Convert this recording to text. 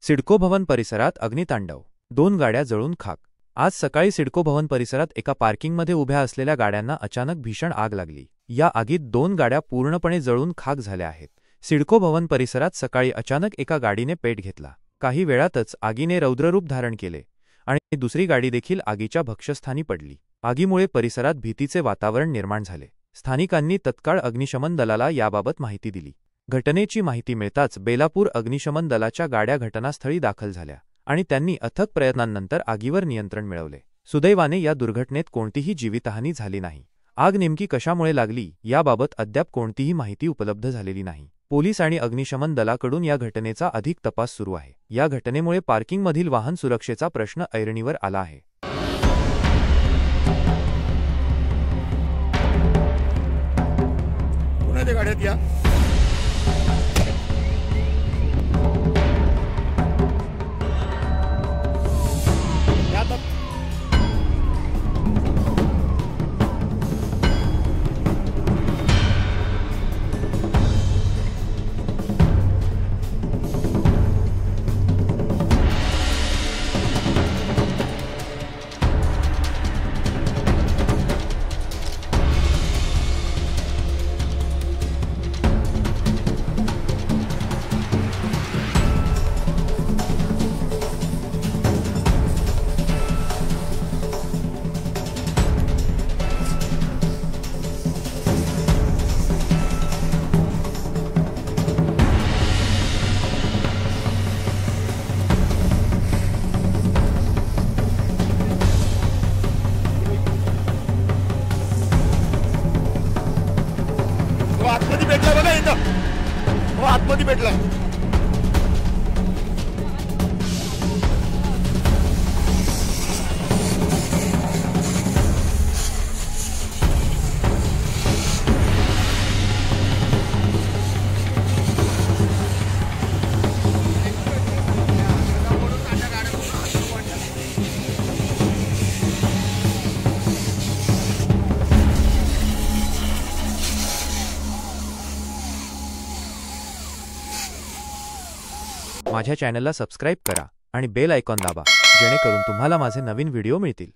सिडको भवन परिसरात अग्नितांडव, 2 गाड्या जळून खाक। आज सकाळी सिडको भवन परिसरात एका पार्किंगमध्ये उभ्या असलेल्या गाड्यांना अचानक भीषण आग लागली। या आगीत 2 गाड्या पूर्णपणे जळून खाक झाल्या आहेत। सिडको भवन परिसरात सकाळी अचानक एका गाडीने पेट घेतला। काही वेळातच आगीने रौद्ररूप धारण केले आणि दुसरी गाडी देखील आगीच्या भक्ष्यस्थानी पडली। आगीमुळे परिसरात भीतीचे वातावरण निर्माण झाले। स्थानिकांनी तत्काळ अग्निशमन दलाला याबाबत माहिती दिली। घटनेची माहिती मिळताच बेलापूर अग्निशमन दलाच्या गाड्या घटनास्थळी दाखल झाल्या आणि त्यांनी अथक प्रयत्नांनंतर आगीवर नियंत्रण मिळवले। सुदैवाने या दुर्घटनेत कोणतीही जीवितहानी झाली नाही। आग नेमकी कशामुळे लागली याबाबत अद्याप कोणतीही माहिती उपलब्ध झालेली नाही। पोलीस आणि अग्निशमन दलाकडून या घटनेचा अधिक तपास सुरू आहे। या घटनेमुळे पार्किंगमधील वाहन सुरक्षेचा प्रश्न ऐरणीवर आला आहे। कोणाच्या गाड्यात या आतमध्ये भेटला बघा इथं, हो आतमध्ये भेटला। माझ्या चॅनलला सबस्क्राइब करा आणि बेल आयकॉन दाबा, जेणेकरून तुम्हाला माझे नवीन व्हिडिओ मिळतील।